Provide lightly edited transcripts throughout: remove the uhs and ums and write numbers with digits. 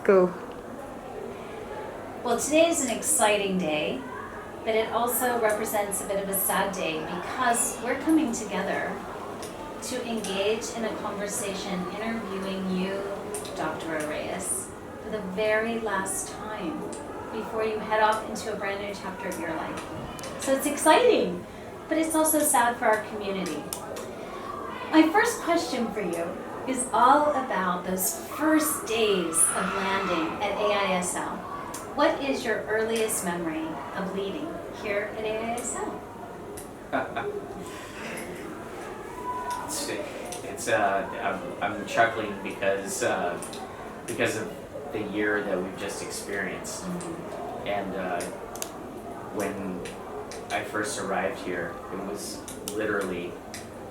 go. Well, today is an exciting day, but it also represents a bit of a sad day because we're coming together to engage in a conversation interviewing you, Dr. Areias, for the very last time before you head off into a brand new chapter of your life. So it's exciting, but it's also sad for our community. My first question for you is all about those first days of landing at AISL. What is your earliest memory of leading here at AISL? I'm chuckling because of the year that we've just experienced. And when I first arrived here, it was literally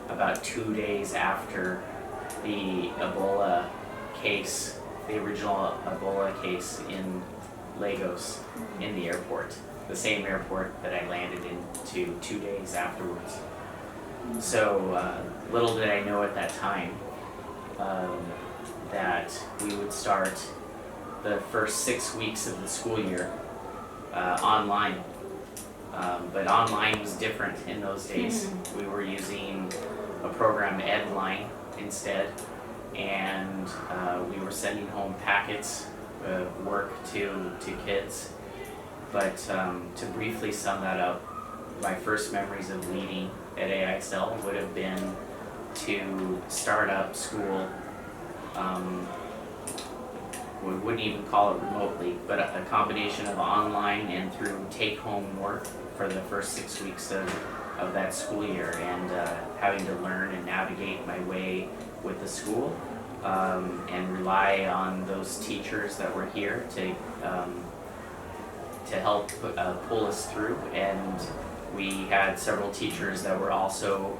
about 2 days after the Ebola case, the original Ebola case in Lagos in the airport, the same airport that I landed into 2 days afterwards. So little did I know at that time that we would start the first 6 weeks of the school year online. But online was different in those days. We were using a program, Edline, instead, and we were sending home packets of work to kids. But to briefly sum that up, my first memories of leading at AISL would have been to start up school. We wouldn't even call it remotely, but a combination of online and through take-home work for the first 6 weeks of that school year, and having to learn and navigate my way with the school, and rely on those teachers that were here to help pull us through. And we had several teachers that were also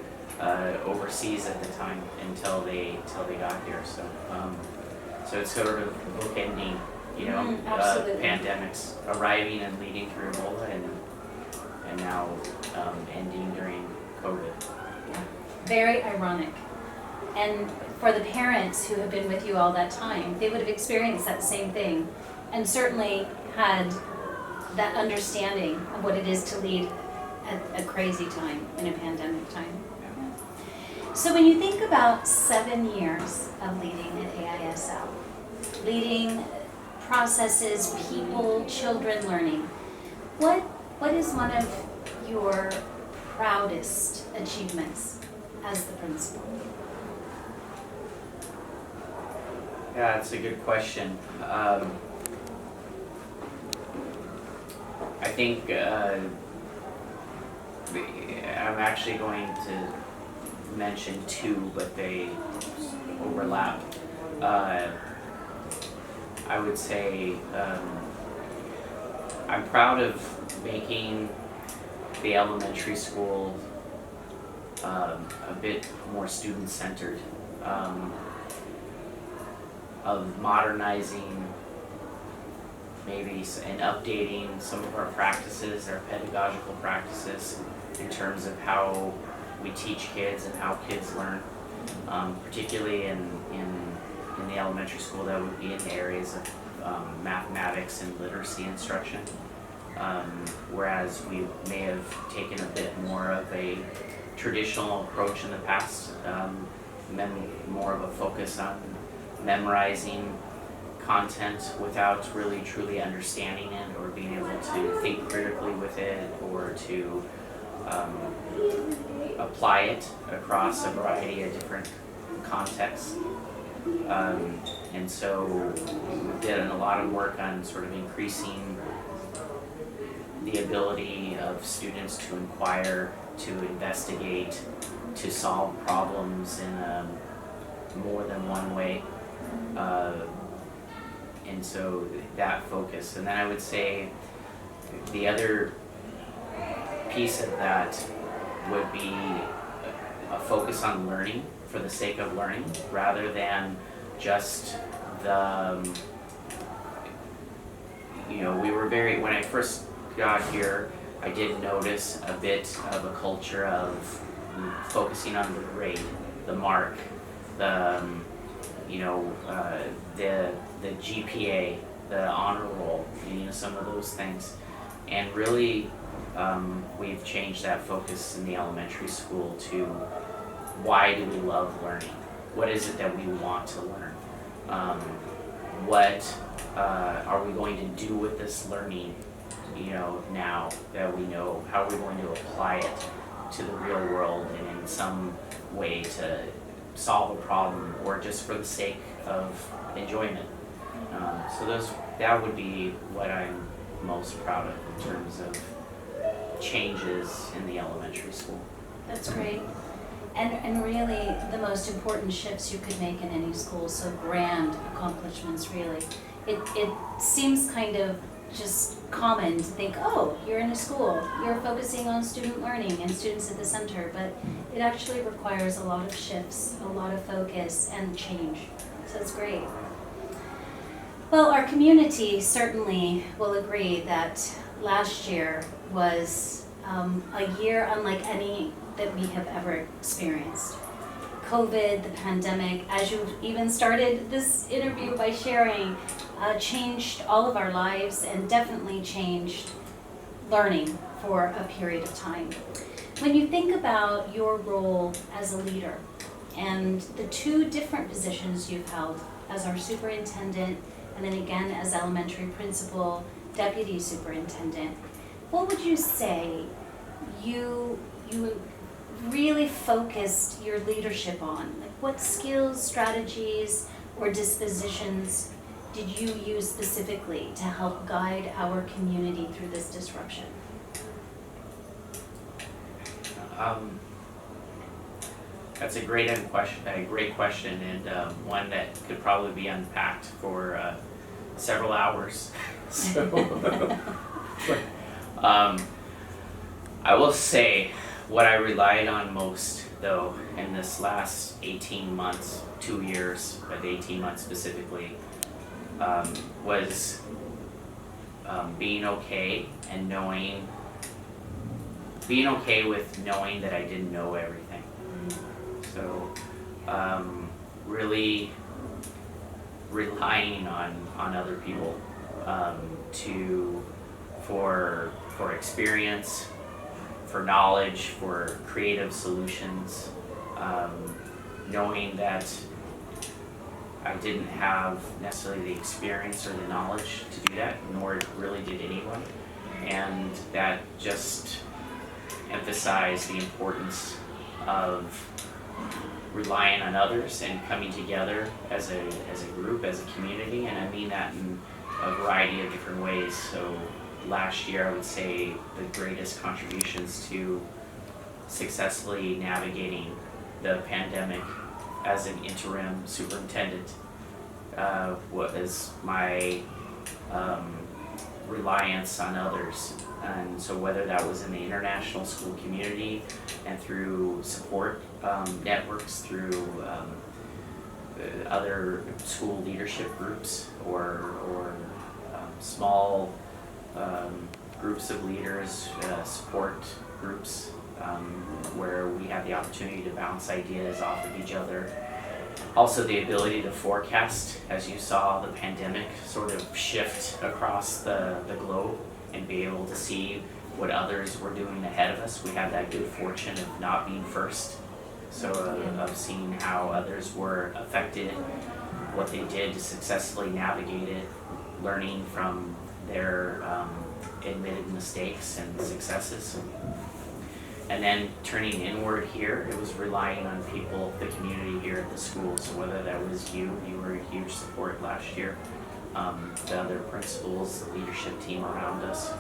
overseas at the time until they got here. So it's sort of bookending, pandemics, arriving and leading through Ebola, and now ending during COVID. Yeah. Very ironic. And for the parents who have been with you all that time, they would have experienced that same thing, and certainly had that understanding of what it is to lead at a crazy time, in a pandemic time. So when you think about 7 years of leading at AISL, leading processes, people, children learning, what is one of your proudest achievements as the principal? Yeah, that's a good question. I think I'm actually going to mention two, but they overlap. I would say I'm proud of making the elementary school a bit more student-centered, of modernizing maybe and updating some of our practices, our pedagogical practices, in terms of how we teach kids and how kids learn, particularly in the elementary school. That would be in the areas of mathematics and literacy instruction, whereas we may have taken a bit more of a traditional approach in the past, more of a focus on memorizing content without really truly understanding it or being able to think critically with it, or to apply it across a variety of different contexts. And so we did a lot of work on sort of increasing the ability of students to inquire, to investigate, to solve problems in more than one way. And so that focus. And then I would say the other piece of that would be a focus on learning for the sake of learning, rather than just we were when I first got here, I did notice a bit of a culture of focusing on the grade, the mark, the GPA, the honor roll, some of those things. And really, we've changed that focus in the elementary school to why do we love learning? What is it that we want to learn? What are we going to do with this learning, now that we know? How are we going to apply it to the real world and in some way to solve a problem or just for the sake of enjoyment? So that would be what I'm most proud of in terms of changes in the elementary school. That's great. And really, the most important shifts you could make in any school, so grand accomplishments, really. It seems kind of just common to think, oh, you're in a school, you're focusing on student learning and students at the center, but it actually requires a lot of shifts, a lot of focus and change. So it's great. Well, our community certainly will agree that last year was a year unlike any that we have ever experienced. COVID, the pandemic, as you even started this interview by sharing, changed all of our lives and definitely changed learning for a period of time. When you think about your role as a leader and the two different positions you've held as our superintendent and then again as elementary principal, deputy superintendent, what would you say you really focused your leadership on? Like, what skills, strategies, or dispositions did you use specifically to help guide our community through this disruption? That's a great question, and one that could probably be unpacked for several hours. So, I will say what I relied on most, though, in this last 18 months, 2 years, but 18 months specifically, was being okay with knowing that I didn't know everything. So, really relying on other people for experience, for knowledge, for creative solutions, knowing that I didn't have necessarily the experience or the knowledge to do that, nor really did anyone, and that just emphasized the importance of relying on others and coming together as a group, as a community, and I mean that in a variety of different ways. So last year, I would say the greatest contributions to successfully navigating the pandemic as an interim superintendent was my reliance on others. And so whether that was in the international school community and through support networks, through other school leadership groups or small groups of leaders, support groups where we have the opportunity to bounce ideas off of each other. Also the ability to forecast, as you saw the pandemic sort of shift across the globe and be able to see what others were doing ahead of us. We had that good fortune of not being first, so of seeing how others were affected, what they did to successfully navigate it, learning from their admitted mistakes and successes. And then turning inward here, it was relying on people, the community here at the school. So whether that was you were a huge support last year. The other principals, the leadership team around us.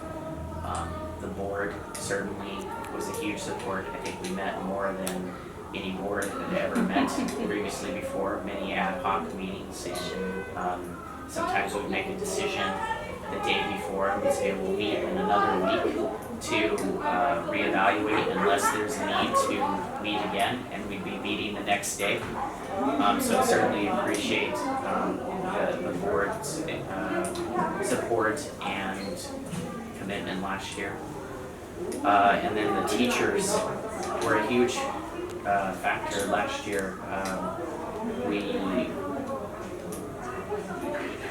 The board certainly was a huge support. I think we met more than any board had ever met previously before, many ad hoc meetings. And sometimes we'd make a decision the day before and we'd say we'll meet in another week to reevaluate unless there's a need to meet again, and we'd be meeting the next day. So certainly appreciate the board's support and commitment last year. And then the teachers were a huge factor last year. We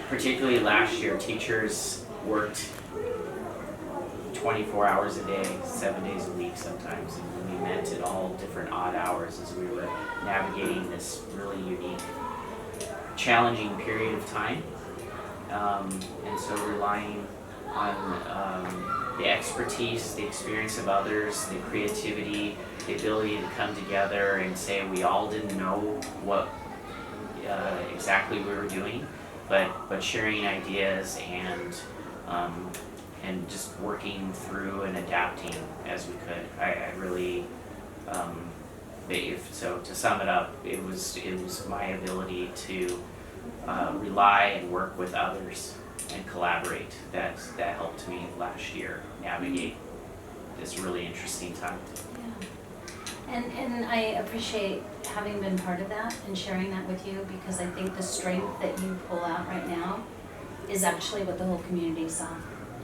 particularly last year, teachers worked 24 hours a day, 7 days a week sometimes, and we met at all different odd hours as we were navigating this really unique, challenging period of time. And so relying on the expertise, the experience of others, the creativity, the ability to come together and say we all didn't know what exactly we were doing, but sharing ideas and just working through and adapting as we could. I really, so to sum it up, it was my ability to rely and work with others and collaborate that helped me last year navigate this really interesting time. Yeah. And I appreciate having been part of that and sharing that with you, because I think the strength that you pull out right now is actually what the whole community saw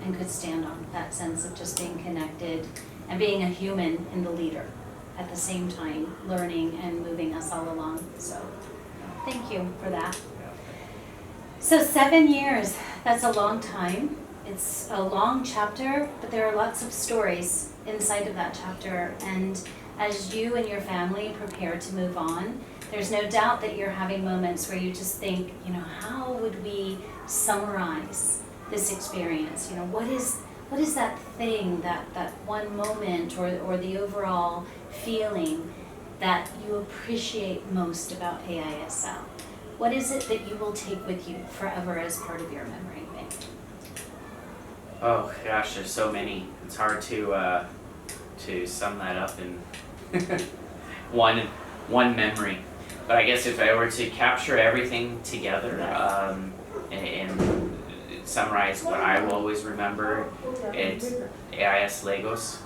and could stand on, that sense of just being connected and being a human and the leader at the same time, learning and moving us all along. So thank you for that. So 7 years, that's a long time. It's a long chapter, but there are lots of stories inside of that chapter. And as you and your family prepare to move on, there's no doubt that you're having moments where you just think, how would we summarize this experience? What is that thing, that one moment or the overall feeling that you appreciate most about AISL? What is it that you will take with you forever as part of your memory bank? Oh gosh, there's so many. It's hard to sum that up in one memory. But I guess if I were to capture everything together and summarize what I will always remember, it's AIS Lagos.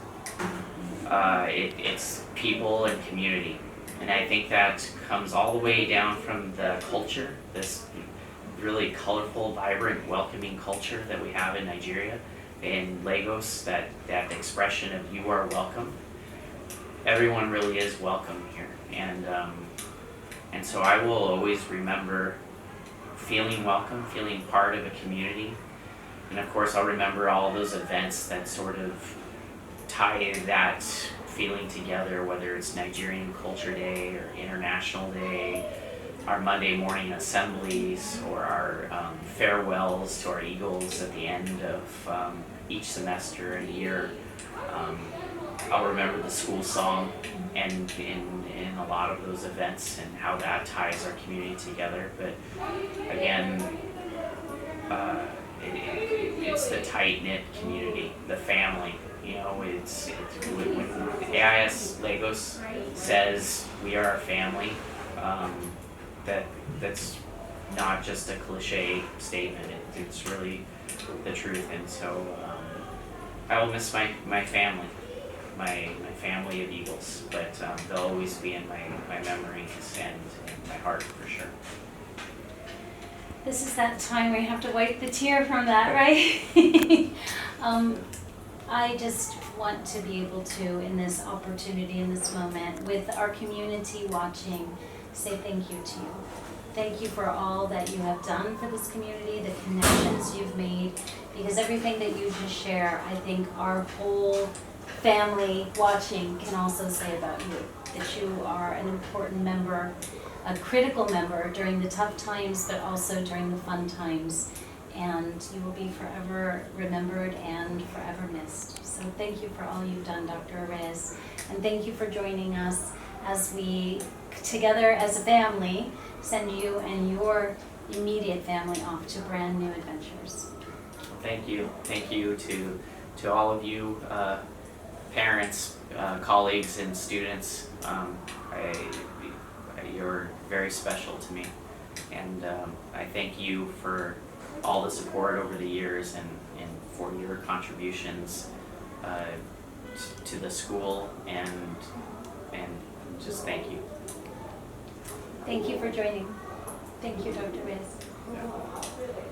It's people and community. And I think that comes all the way down from the culture, this really colorful, vibrant, welcoming culture that we have in Nigeria. In Lagos, that expression of you are welcome. Everyone really is welcome here. And so I will always remember feeling welcome, feeling part of a community. And of course I'll remember all those events that sort of tie that feeling together, whether it's Nigerian Culture Day or International Day, our Monday morning assemblies, or our farewells to our Eagles at the end of each semester and year. I'll remember the school song and in a lot of those events and how that ties our community together. But again, it's the tight-knit community, the family. It's when AIS Lagos says we are a family, that's not just a cliche statement. It's really the truth. And so I will miss my family, my family of Eagles, but they'll always be in my memories and in my heart for sure. This is that time where you have to wipe the tear from that, right? I just want to be able to, in this opportunity, in this moment, with our community watching, say thank you to you. Thank you for all that you have done for this community, the connections you've made, because everything that you just share, I think our whole family watching can also say about you, that you are an important member, a critical member during the tough times, but also during the fun times. And you will be forever remembered and forever missed. So thank you for all you've done, Dr. Areias. And thank you for joining us as we, together as a family, send you and your immediate family off to brand new adventures. Thank you. Thank you to all of you, parents, colleagues, and students. You're very special to me. And I thank you for all the support over the years and for your contributions to the school, and just thank you. Thank you for joining. Thank you, Dr. Areias. Yeah.